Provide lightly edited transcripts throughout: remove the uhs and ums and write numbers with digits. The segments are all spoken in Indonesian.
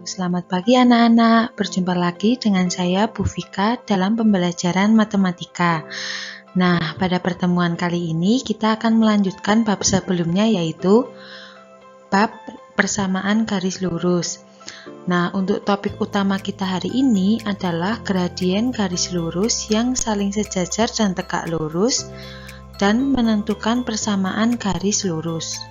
Selamat pagi anak-anak, berjumpa lagi dengan saya Bu Vika dalam pembelajaran matematika. Nah, pada pertemuan kali ini kita akan melanjutkan bab sebelumnya yaitu bab persamaan garis lurus. Nah, untuk topik utama kita hari ini adalah gradien garis lurus yang saling sejajar dan tegak lurus dan menentukan persamaan garis lurus.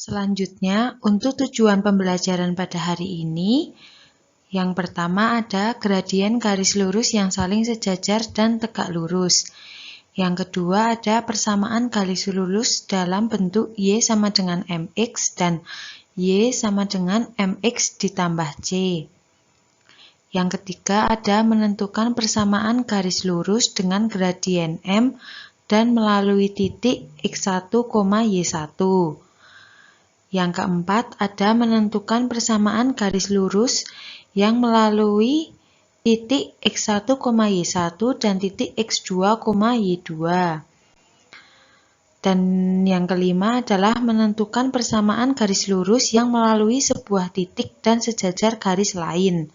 Selanjutnya, untuk tujuan pembelajaran pada hari ini, yang pertama ada gradien garis lurus yang saling sejajar dan tegak lurus. Yang kedua ada persamaan garis lurus dalam bentuk Y sama dengan MX dan Y sama dengan MX ditambah C. Yang ketiga ada menentukan persamaan garis lurus dengan gradien M dan melalui titik X1, Y1. Yang keempat, ada menentukan persamaan garis lurus yang melalui titik X1, Y1 dan titik X2, Y2. Dan yang kelima adalah menentukan persamaan garis lurus yang melalui sebuah titik dan sejajar garis lain.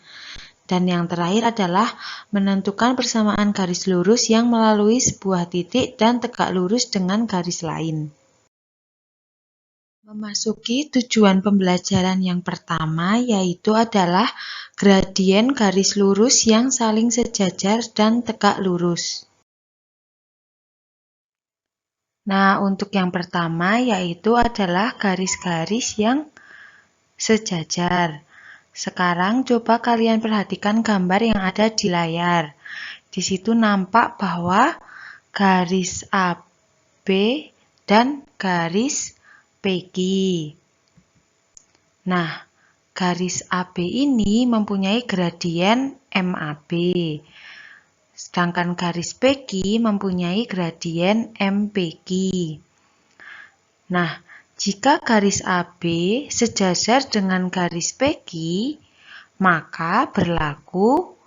Dan yang terakhir adalah menentukan persamaan garis lurus yang melalui sebuah titik dan tegak lurus dengan garis lain. Memasuki tujuan pembelajaran yang pertama yaitu adalah gradien garis lurus yang saling sejajar dan tegak lurus. Nah, untuk yang pertama yaitu adalah garis-garis yang sejajar. Sekarang coba kalian perhatikan gambar yang ada di layar. Di situ nampak bahwa garis AB dan garis PQ. Nah, garis AB ini mempunyai gradien MAB, sedangkan garis PQ mempunyai gradien MPQ. Nah, jika garis AB sejajar dengan garis PQ, maka berlaku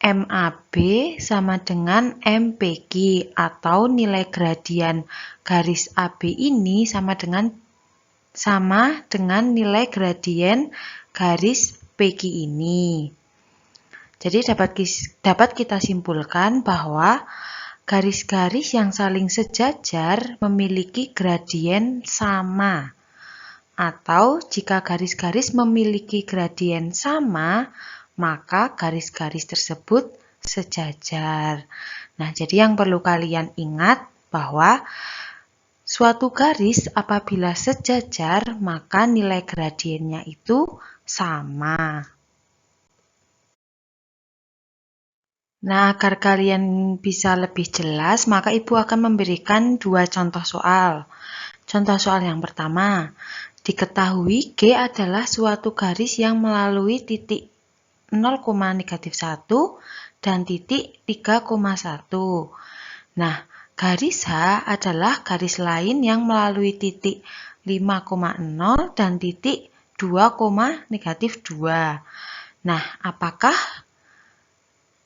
MAB sama dengan MPQ atau nilai gradien garis AB ini sama dengan nilai gradien garis PQ ini. Jadi dapat kita simpulkan bahwa garis-garis yang saling sejajar memiliki gradien sama. Atau jika garis-garis memiliki gradien sama, maka garis-garis tersebut sejajar. Nah, jadi yang perlu kalian ingat bahwa suatu garis apabila sejajar, maka nilai gradiennya itu sama. Nah, agar kalian bisa lebih jelas, maka Ibu akan memberikan dua contoh soal. Contoh soal yang pertama, diketahui G adalah suatu garis yang melalui titik 0,-1 dan titik 3,1. Nah, garis H adalah garis lain yang melalui titik 5,0 dan titik 2,-2. Nah, apakah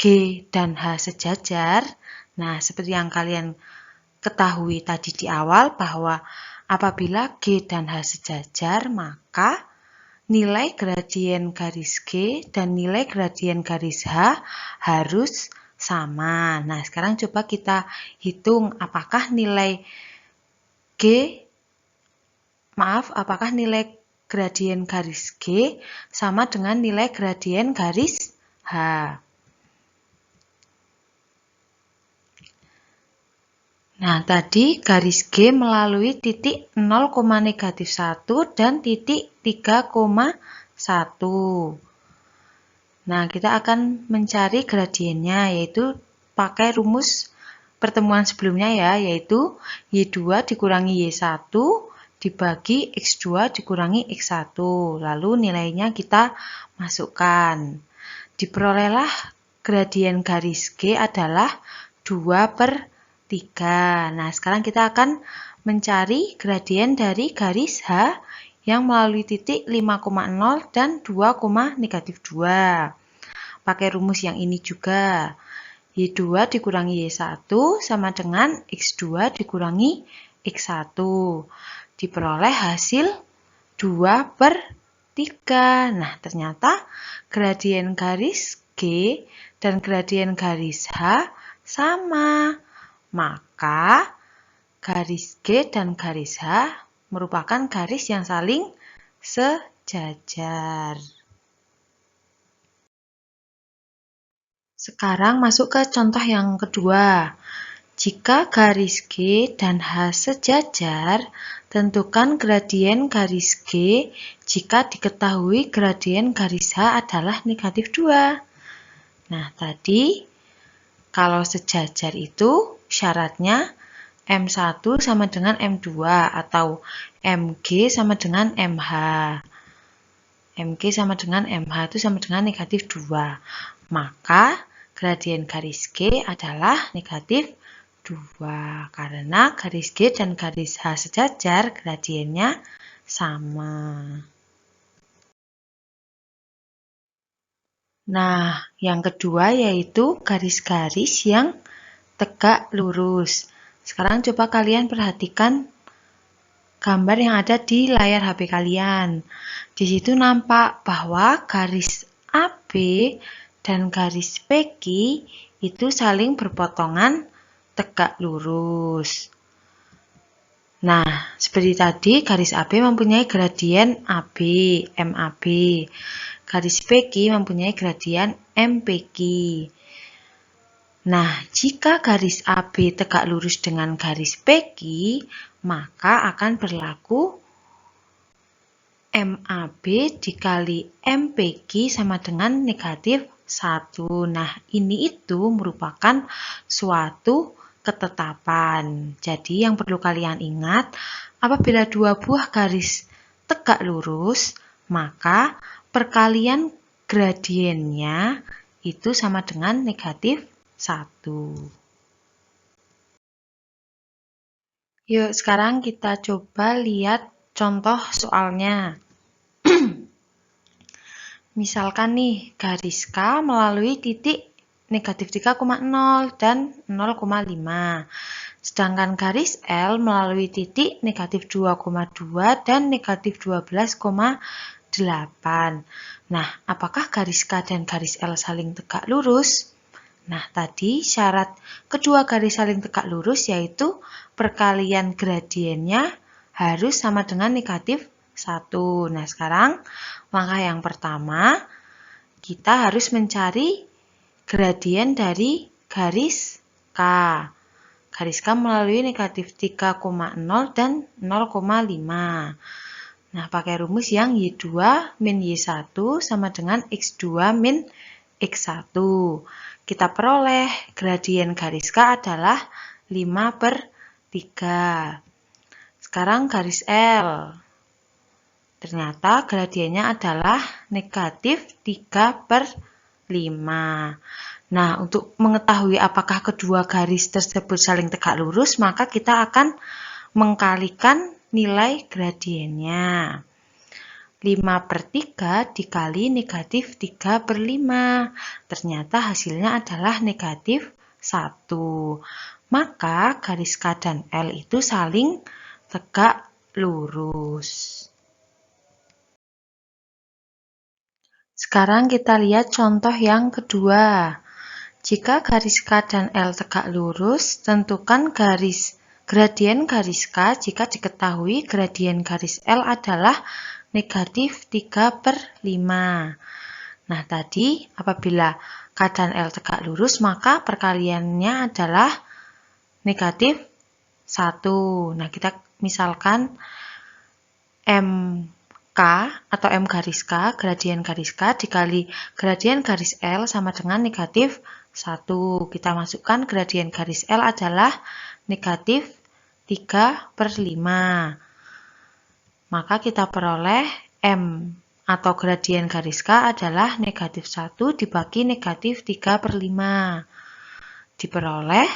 G dan H sejajar? Nah, seperti yang kalian ketahui tadi di awal bahwa apabila G dan H sejajar, maka nilai gradien garis G dan nilai gradien garis H harus sama. Nah, sekarang coba kita hitung apakah nilai gradien garis G sama dengan nilai gradien garis H. Nah, tadi garis G melalui titik 0,-1 dan titik 3,1. Nah, kita akan mencari gradiennya, yaitu pakai rumus pertemuan sebelumnya ya, yaitu Y2 dikurangi Y1 dibagi X2 dikurangi X1. Lalu nilainya kita masukkan. Diperolehlah gradien garis G adalah 2/3. Nah, sekarang kita akan mencari gradien dari garis H yang melalui titik 5,0 dan 2,-2. Pakai rumus yang ini juga. Y2 dikurangi Y1 sama dengan X2 dikurangi X1. Diperoleh hasil 2/3. Nah, ternyata gradien garis G dan gradien garis H sama. Maka garis G dan garis H merupakan garis yang saling sejajar. Sekarang masuk ke contoh yang kedua. Jika garis G dan H sejajar, tentukan gradien garis G jika diketahui gradien garis H adalah negatif 2. Nah, tadi kalau sejajar itu syaratnya M1 sama dengan M2 atau MG sama dengan MH. MG sama dengan MH itu sama dengan negatif 2. Maka gradien garis G adalah negatif 2 karena garis G dan garis H sejajar, gradiennya sama. Nah, yang kedua yaitu garis-garis yang tegak lurus. Sekarang coba kalian perhatikan gambar yang ada di layar HP kalian. Di situ nampak bahwa garis AB dan garis PQ itu saling berpotongan tegak lurus. Nah, seperti tadi garis AB mempunyai gradien AB, MAB. Garis PQ mempunyai gradien MPQ. Nah, jika garis AB tegak lurus dengan garis PQ, maka akan berlaku MAB dikali MPQ sama dengan negatif 1. Nah, ini itu merupakan suatu ketetapan. Jadi, yang perlu kalian ingat, apabila dua buah garis tegak lurus, maka perkalian gradiennya itu sama dengan negatif 1. Yuk, sekarang kita coba lihat contoh soalnya. Misalkan nih, garis K melalui titik negatif 3,0 dan 0,5. Sedangkan garis L melalui titik negatif 2,2 dan negatif 12,8. Nah, apakah garis K dan garis L saling tegak lurus? Nah, tadi syarat kedua garis saling tegak lurus yaitu perkalian gradiennya harus sama dengan negatif 1. Nah, sekarang langkah yang pertama, kita harus mencari gradien dari garis K. Garis K melalui negatif 3,0 dan 0,5. Nah, pakai rumus yang Y2 min Y1 sama dengan X2 min X1. Kita peroleh gradien garis K adalah 5/3. Sekarang garis L. Ternyata gradiennya adalah negatif 3/5. Nah, untuk mengetahui apakah kedua garis tersebut saling tegak lurus, maka kita akan mengkalikan nilai gradiennya. 5/3 dikali negatif 3/5. Ternyata hasilnya adalah negatif 1. Maka garis K dan L itu saling tegak lurus. Sekarang kita lihat contoh yang kedua. Jika garis K dan L tegak lurus, tentukan gradien garis K jika diketahui gradien garis L adalah negatif 3/5. Nah, tadi apabila K dan L tegak lurus, maka perkaliannya adalah negatif 1. Nah, kita misalkan MK atau M garis K, gradien garis K dikali gradien garis L sama dengan negatif 1. Kita masukkan gradien garis L adalah negatif 3/5. Maka kita peroleh M atau gradien garis K adalah negatif 1 dibagi negatif 3/5. Diperoleh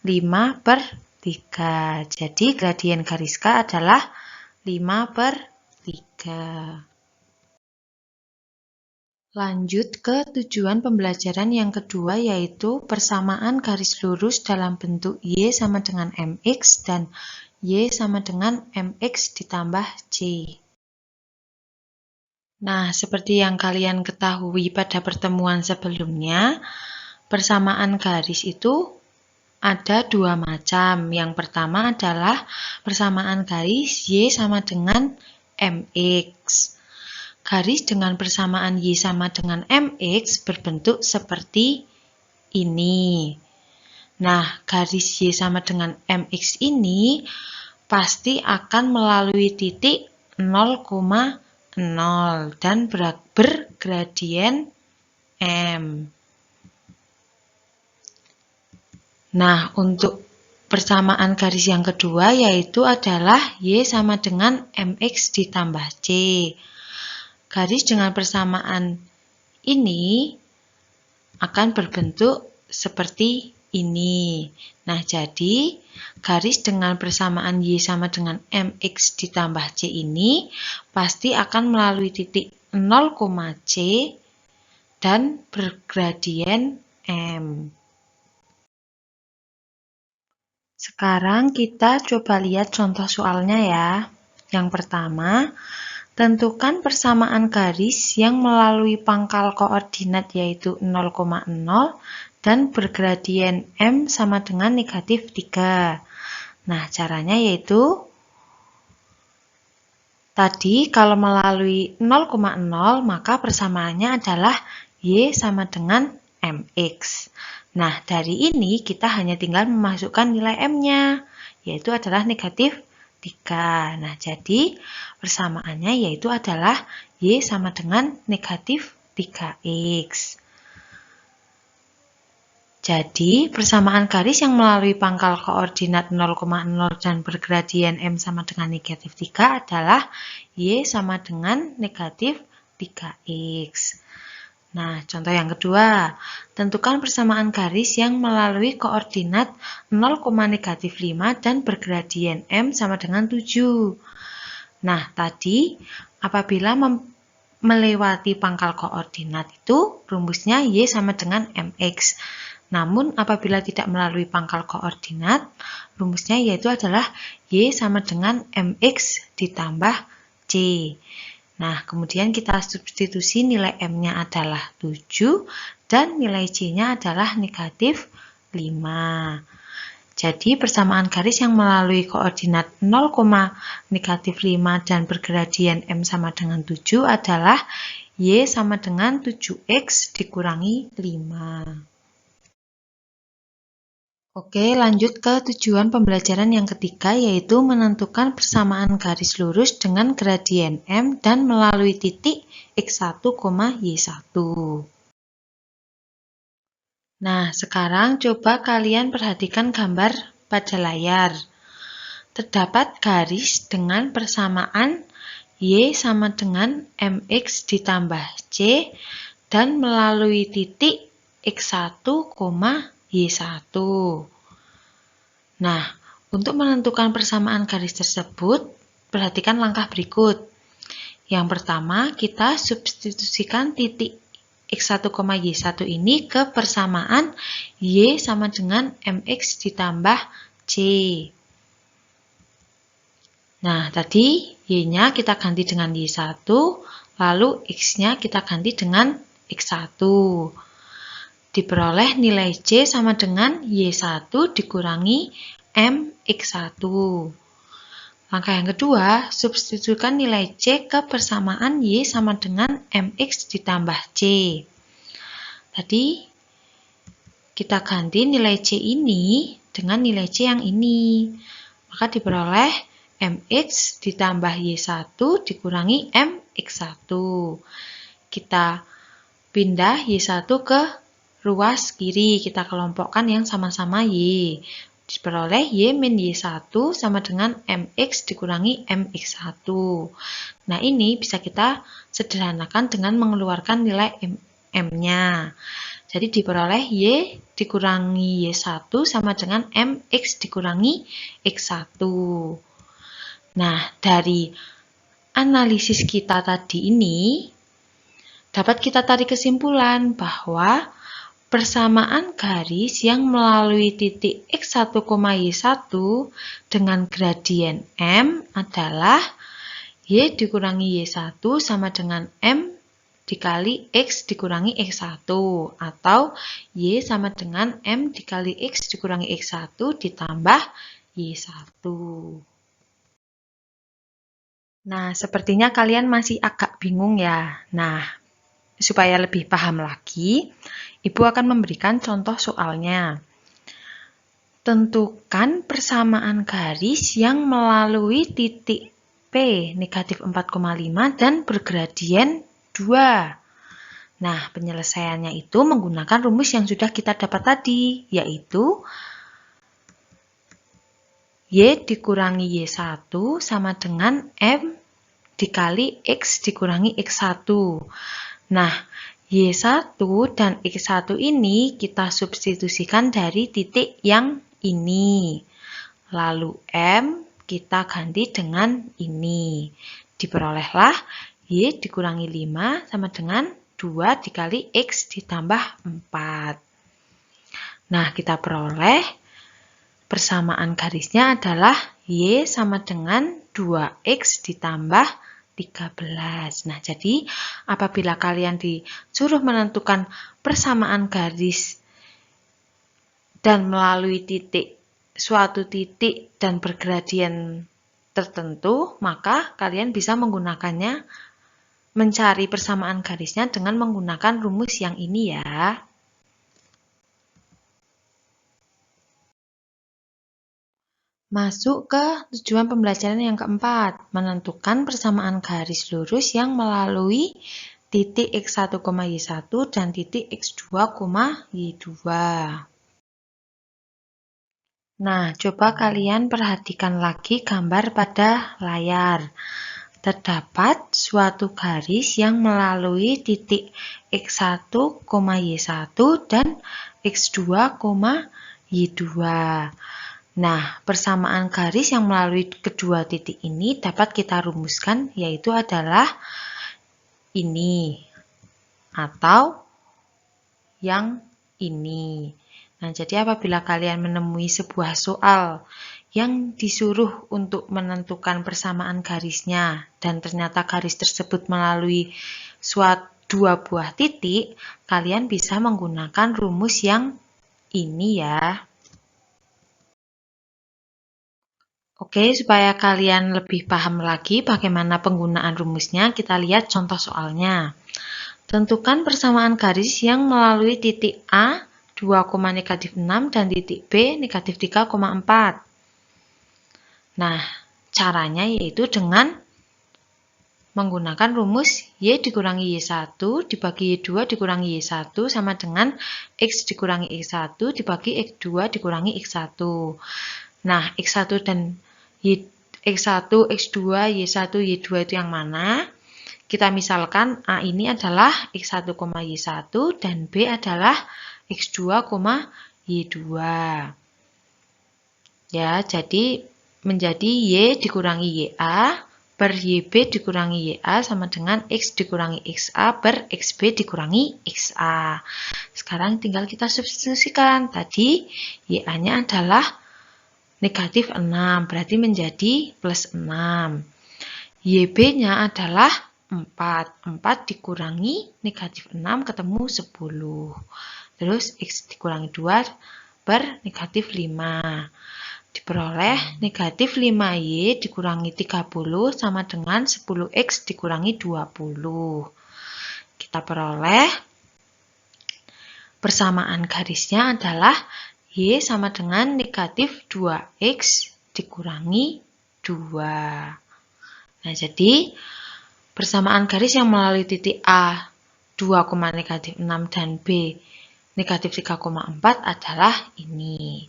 5/3. Jadi gradien garis K adalah 5/3. Lanjut ke tujuan pembelajaran yang kedua, yaitu persamaan garis lurus dalam bentuk Y sama dengan MX dan Y sama dengan MX ditambah C. Nah, seperti yang kalian ketahui pada pertemuan sebelumnya, persamaan garis itu ada dua macam. Yang pertama adalah persamaan garis Y sama dengan MX. Garis dengan persamaan Y sama dengan MX berbentuk seperti ini. Nah, garis Y sama dengan MX ini pasti akan melalui titik 0,0 dan bergradien M. Nah, untuk persamaan garis yang kedua yaitu adalah Y sama dengan MX ditambah C. Garis dengan persamaan ini akan berbentuk seperti ini. Nah, jadi garis dengan persamaan Y sama dengan MX ditambah C ini pasti akan melalui titik 0, C dan bergradien M. Sekarang kita coba lihat contoh soalnya ya. Yang pertama, tentukan persamaan garis yang melalui pangkal koordinat yaitu 0,0 dan bergradien M sama dengan negatif 3. Nah, caranya yaitu tadi kalau melalui 0,0 maka persamaannya adalah Y sama dengan MX. Nah, dari ini kita hanya tinggal memasukkan nilai M-nya, yaitu adalah negatif 3. Nah, jadi persamaannya yaitu adalah Y sama dengan negatif 3X. Jadi, persamaan garis yang melalui pangkal koordinat 0,0 dan bergradien M sama dengan negatif 3 adalah Y sama dengan negatif 3X. Nah, contoh yang kedua, tentukan persamaan garis yang melalui koordinat 0,-5 dan bergradien M sama dengan 7. Nah, tadi apabila melewati pangkal koordinat itu rumusnya Y sama dengan MX. Namun apabila tidak melalui pangkal koordinat, rumusnya yaitu adalah Y sama dengan MX ditambah C. Nah, kemudian kita substitusi nilai M-nya adalah 7 dan nilai C-nya adalah negatif 5. Jadi persamaan garis yang melalui koordinat 0,-5 dan bergradien M sama dengan 7 adalah Y sama dengan 7X dikurangi 5. Oke, lanjut ke tujuan pembelajaran yang ketiga, yaitu menentukan persamaan garis lurus dengan gradien M dan melalui titik X1, Y1. Nah, sekarang coba kalian perhatikan gambar pada layar. Terdapat garis dengan persamaan Y sama dengan MX ditambah C dan melalui titik X1, Y1. Nah, untuk menentukan persamaan garis tersebut, perhatikan langkah berikut. Yang pertama, kita substitusikan titik X1, Y1 ini ke persamaan Y sama dengan MX ditambah C. Nah, tadi Y-nya kita ganti dengan Y1, lalu X-nya kita ganti dengan X1. Diperoleh nilai C sama dengan Y1 dikurangi MX1. Langkah yang kedua, substitusikan nilai C ke persamaan Y sama dengan MX ditambah C. Tadi kita ganti nilai C ini dengan nilai C yang ini. Maka diperoleh MX ditambah Y1 dikurangi MX1. Kita pindah Y1 ke ruas kiri, kita kelompokkan yang sama-sama Y. Diperoleh Y min Y1 sama dengan MX dikurangi MX1. Nah, ini bisa kita sederhanakan dengan mengeluarkan nilai M-nya. Jadi diperoleh Y dikurangi Y1 sama dengan MX dikurangi X1. Nah, dari analisis kita tadi ini, dapat kita tarik kesimpulan bahwa persamaan garis yang melalui titik X1, Y1 dengan gradien M adalah Y dikurangi Y1 sama dengan M dikali X dikurangi X1, atau Y sama dengan M dikali X dikurangi X1 ditambah Y1. Nah, sepertinya kalian masih agak bingung ya. Nah, supaya lebih paham lagi, Ibu akan memberikan contoh soalnya. Tentukan persamaan garis yang melalui titik P negatif 4,5 dan bergradien 2. Nah, penyelesaiannya itu menggunakan rumus yang sudah kita dapat tadi, yaitu Y dikurangi Y1 sama dengan M dikali X dikurangi X1. Nah, Y1 dan X1 ini kita substitusikan dari titik yang ini. Lalu M kita ganti dengan ini. Diperolehlah Y dikurangi 5 sama dengan 2 dikali X ditambah 4. Nah, kita peroleh persamaan garisnya adalah Y sama dengan 2X ditambah 13. Nah, jadi apabila kalian disuruh menentukan persamaan garis dan melalui suatu titik dan bergradien tertentu, maka kalian bisa menggunakannya mencari persamaan garisnya dengan menggunakan rumus yang ini ya. Masuk ke tujuan pembelajaran yang keempat, menentukan persamaan garis lurus yang melalui titik X1, Y1 dan titik X2, Y2. Nah, coba kalian perhatikan lagi gambar pada layar. Terdapat suatu garis yang melalui titik X1, Y1 dan X2, Y2. Nah, persamaan garis yang melalui kedua titik ini dapat kita rumuskan, yaitu adalah ini atau yang ini. Nah, jadi apabila kalian menemui sebuah soal yang disuruh untuk menentukan persamaan garisnya dan ternyata garis tersebut melalui dua buah titik, kalian bisa menggunakan rumus yang ini ya. Oke, supaya kalian lebih paham lagi bagaimana penggunaan rumusnya, kita lihat contoh soalnya. Tentukan persamaan garis yang melalui titik A 2,-6 dan titik B negatif 3,4. Nah, caranya yaitu dengan menggunakan rumus Y dikurangi Y1 dibagi Y2 dikurangi Y1 sama dengan X dikurangi X1 dibagi X2 dikurangi X1. Nah, X1 dan X1, X2, Y1, Y2 itu yang mana? Kita misalkan A ini adalah X1, Y1 dan B adalah X2, Y2. Ya, jadi menjadi Y dikurangi YA per YB dikurangi YA sama dengan X dikurangi XA per XB dikurangi XA. Sekarang tinggal kita substitusikan. Tadi YA-nya adalah negatif 6, berarti menjadi plus 6. YB-nya adalah 4. 4 dikurangi negatif 6 ketemu 10. Terus X dikurangi 2 per negatif 5. Diperoleh negatif 5Y dikurangi 30 sama dengan 10X dikurangi 20. Kita peroleh persamaan garisnya adalah Y sama dengan negatif 2X dikurangi 2. Nah, jadi persamaan garis yang melalui titik A 2,-6 dan B negatif 3,4 adalah ini.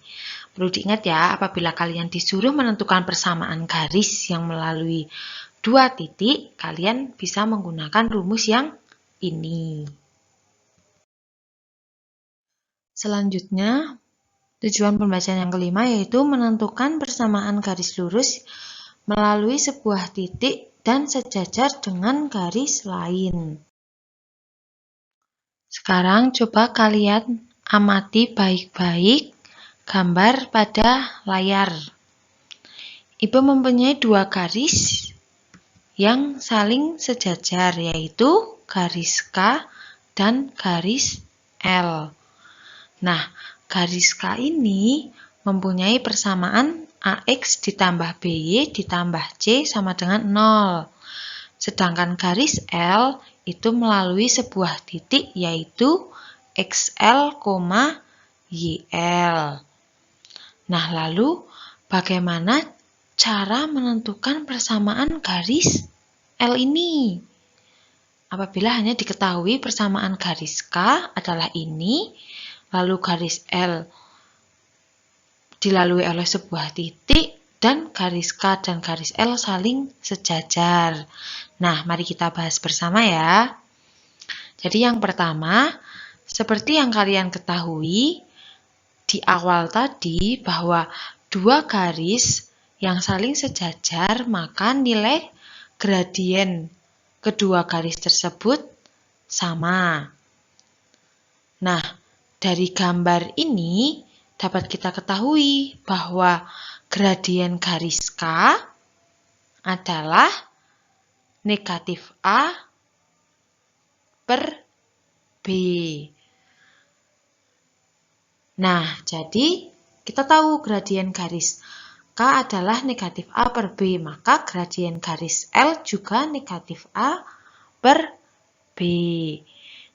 Perlu diingat ya, apabila kalian disuruh menentukan persamaan garis yang melalui dua titik, kalian bisa menggunakan rumus yang ini. Selanjutnya, tujuan pembelajaran yang kelima yaitu menentukan persamaan garis lurus melalui sebuah titik dan sejajar dengan garis lain. Sekarang coba kalian Amati baik-baik gambar pada layar. Ibu mempunyai dua garis yang saling sejajar, yaitu garis K dan garis L. Nah, garis K ini mempunyai persamaan AX ditambah BY ditambah C sama dengan 0. Sedangkan garis L itu melalui sebuah titik, yaitu XL, YL. Nah, lalu bagaimana cara menentukan persamaan garis L ini? Apabila hanya diketahui persamaan garis K adalah ini, lalu garis L dilalui oleh sebuah titik, dan garis K dan garis L saling sejajar. Nah, mari kita bahas bersama ya. Jadi yang pertama, seperti yang kalian ketahui di awal tadi bahwa dua garis yang saling sejajar, maka nilai gradien kedua garis tersebut sama. Nah, dari gambar ini dapat kita ketahui bahwa gradien garis K adalah negatif A per B. Nah, jadi kita tahu gradien garis K adalah negatif A per B, maka gradien garis L juga negatif A per B.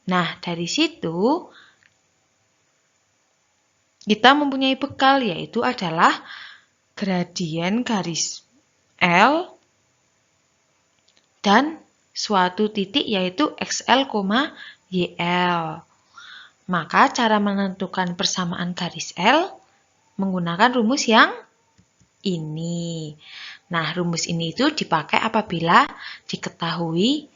Nah, dari situ kita mempunyai bekal, yaitu adalah gradien garis L dan suatu titik, yaitu XL, YL. Maka cara menentukan persamaan garis L menggunakan rumus yang ini. Nah, rumus ini itu dipakai apabila diketahui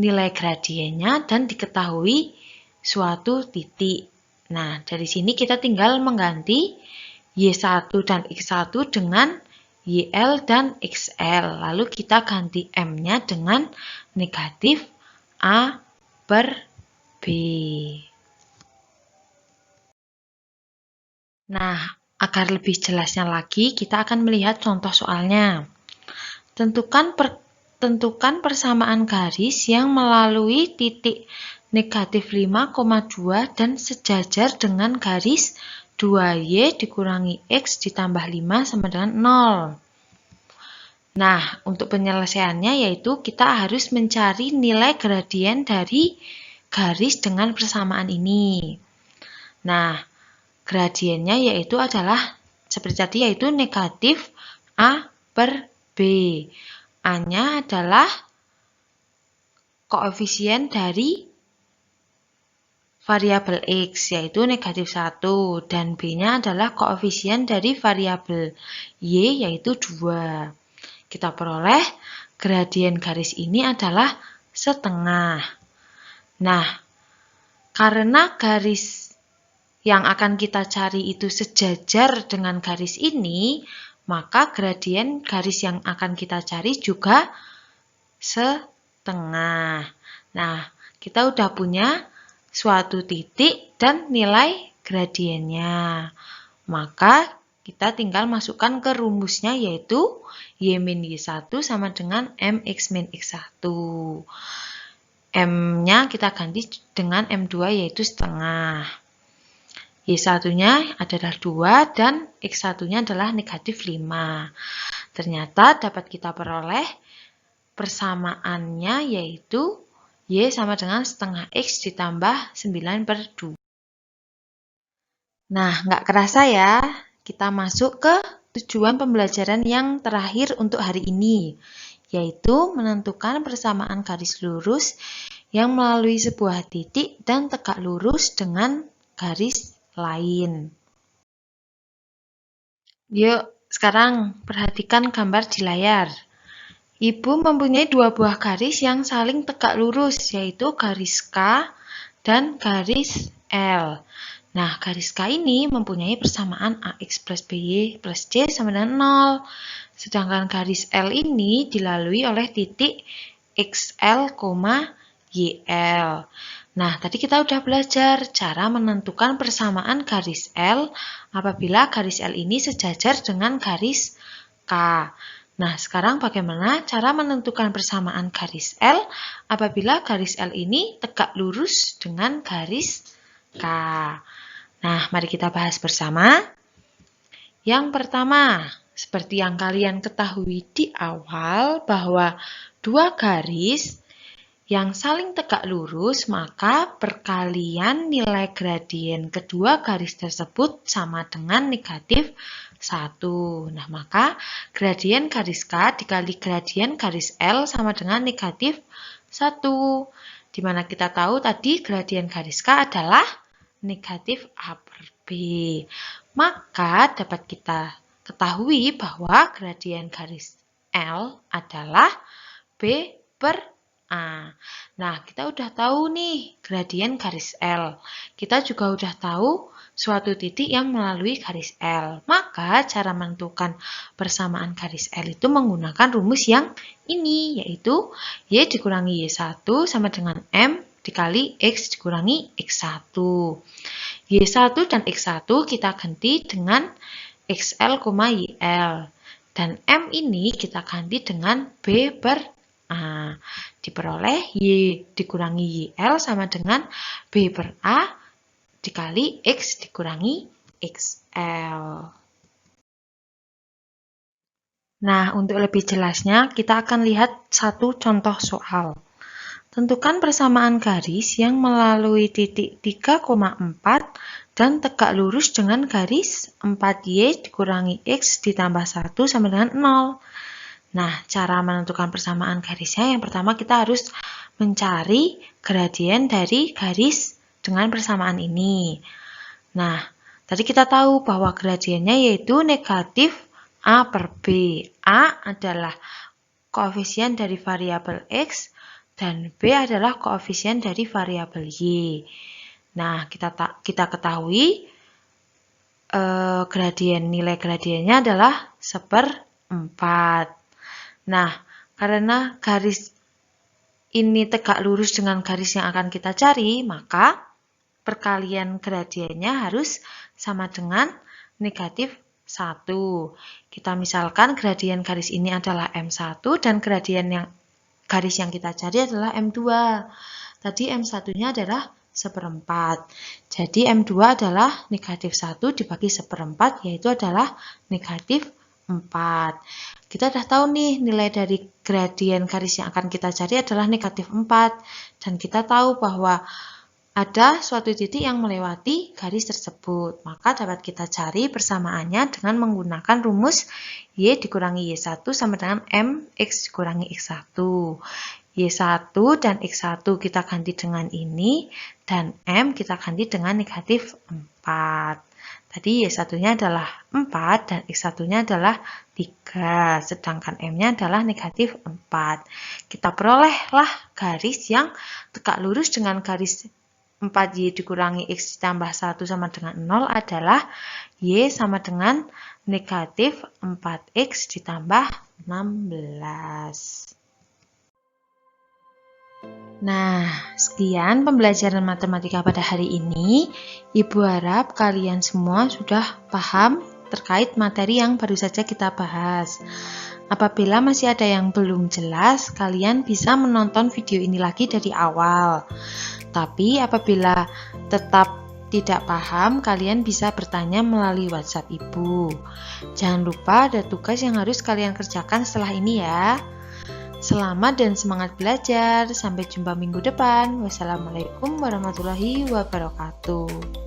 nilai gradiennya dan diketahui suatu titik. Nah, dari sini kita tinggal mengganti Y1 dan X1 dengan YL dan XL. Lalu kita ganti M-nya dengan negatif A per B. Nah, agar lebih jelasnya lagi, kita akan melihat contoh soalnya. Tentukan persamaan garis yang melalui titik negatif 5,2 dan sejajar dengan garis 2Y dikurangi X ditambah 5 sama dengan 0. Nah, untuk penyelesaiannya yaitu kita harus mencari nilai gradien dari garis dengan persamaan ini. Nah, gradiennya yaitu adalah seperti tadi, yaitu negatif A per B. A-nya adalah koefisien dari variabel X, yaitu negatif 1, dan B-nya adalah koefisien dari variabel Y, yaitu 2. Kita peroleh gradien garis ini adalah setengah. Nah, karena garis yang akan kita cari itu sejajar dengan garis ini, maka gradien garis yang akan kita cari juga setengah. Nah, kita udah punya suatu titik dan nilai gradiennya. Maka kita tinggal masukkan ke rumusnya, yaitu Y min Y1 sama dengan MX min X1. M-nya kita ganti dengan M2, yaitu setengah. Y1-nya adalah 2 dan X1-nya adalah negatif 5. Ternyata dapat kita peroleh persamaannya, yaitu Y sama dengan setengah X ditambah 9 per 2. Nah, nggak kerasa ya, kita masuk ke tujuan pembelajaran yang terakhir untuk hari ini, yaitu menentukan persamaan garis lurus yang melalui sebuah titik dan tegak lurus dengan garis lain. Yuk, sekarang perhatikan gambar di layar. Ibu mempunyai dua buah garis yang saling tegak lurus, yaitu garis K dan garis L. Nah, garis K ini mempunyai persamaan AX plus BY plus C sama dengan 0. Sedangkan garis L ini dilalui oleh titik XL, YL. Nah, tadi kita udah belajar cara menentukan persamaan garis L apabila garis L ini sejajar dengan garis K. Nah, sekarang bagaimana cara menentukan persamaan garis L apabila garis L ini tegak lurus dengan garis K. Nah, mari kita bahas bersama. Yang pertama, seperti yang kalian ketahui di awal bahwa dua garis yang saling tegak lurus, maka perkalian nilai gradien kedua garis tersebut sama dengan negatif 1. Nah, maka gradien garis K dikali gradien garis L sama dengan negatif 1. Dimana kita tahu tadi gradien garis K adalah negatif A per B. Maka dapat kita ketahui bahwa gradien garis L adalah B per A. Nah, kita udah tahu nih gradien garis L. Kita juga udah tahu suatu titik yang melalui garis L. Maka cara menentukan persamaan garis L itu menggunakan rumus yang ini, yaitu Y dikurangi Y1 sama dengan M dikali X dikurangi X1. Y1 dan X1 kita ganti dengan XL, YL. Dan M ini kita ganti dengan B per A. Diperoleh Y dikurangi YL sama dengan B per A dikali X dikurangi XL. Nah, untuk lebih jelasnya kita akan lihat satu contoh soal. Tentukan persamaan garis yang melalui titik 3,4 dan tegak lurus dengan garis 4Y dikurangi X ditambah 1 sama dengan 0. Nah, cara menentukan persamaan garisnya yang pertama kita harus mencari gradien dari garis dengan persamaan ini. Nah, tadi kita tahu bahwa gradiennya yaitu negatif A per B. A adalah koefisien dari variabel X dan B adalah koefisien dari variabel Y. Nah, kita ketahui nilai gradiennya adalah 1/4. Nah, karena garis ini tegak lurus dengan garis yang akan kita cari, maka perkalian gradiennya harus sama dengan negatif 1. Kita misalkan gradien garis ini adalah M1 dan gradien garis yang kita cari adalah M2. Tadi M1-nya adalah 1/4. Jadi M2 adalah negatif 1 dibagi 1/4, yaitu adalah negatif 4. Kita sudah tahu nih nilai dari gradien garis yang akan kita cari adalah negatif 4. Dan kita tahu bahwa ada suatu titik yang melewati garis tersebut. Maka dapat kita cari persamaannya dengan menggunakan rumus Y dikurangi Y1 sama dengan M X dikurangi X1. Y1 dan X1 kita ganti dengan ini, dan M kita ganti dengan negatif 4. Tadi Y1-nya adalah 4 dan X1-nya adalah 3, sedangkan M-nya adalah negatif 4. Kita perolehlah garis yang tegak lurus dengan garis 4Y dikurangi X ditambah 1 sama dengan 0 adalah Y sama dengan negatif 4X ditambah 16. Nah, sekian pembelajaran matematika pada hari ini. Ibu harap kalian semua sudah paham terkait materi yang baru saja kita bahas. Apabila masih ada yang belum jelas, kalian bisa menonton video ini lagi dari awal. Tapi apabila tetap tidak paham, kalian bisa bertanya melalui WhatsApp Ibu. Jangan lupa ada tugas yang harus kalian kerjakan setelah ini ya. Selamat dan semangat belajar. Sampai jumpa minggu depan. Wassalamualaikum warahmatullahi wabarakatuh.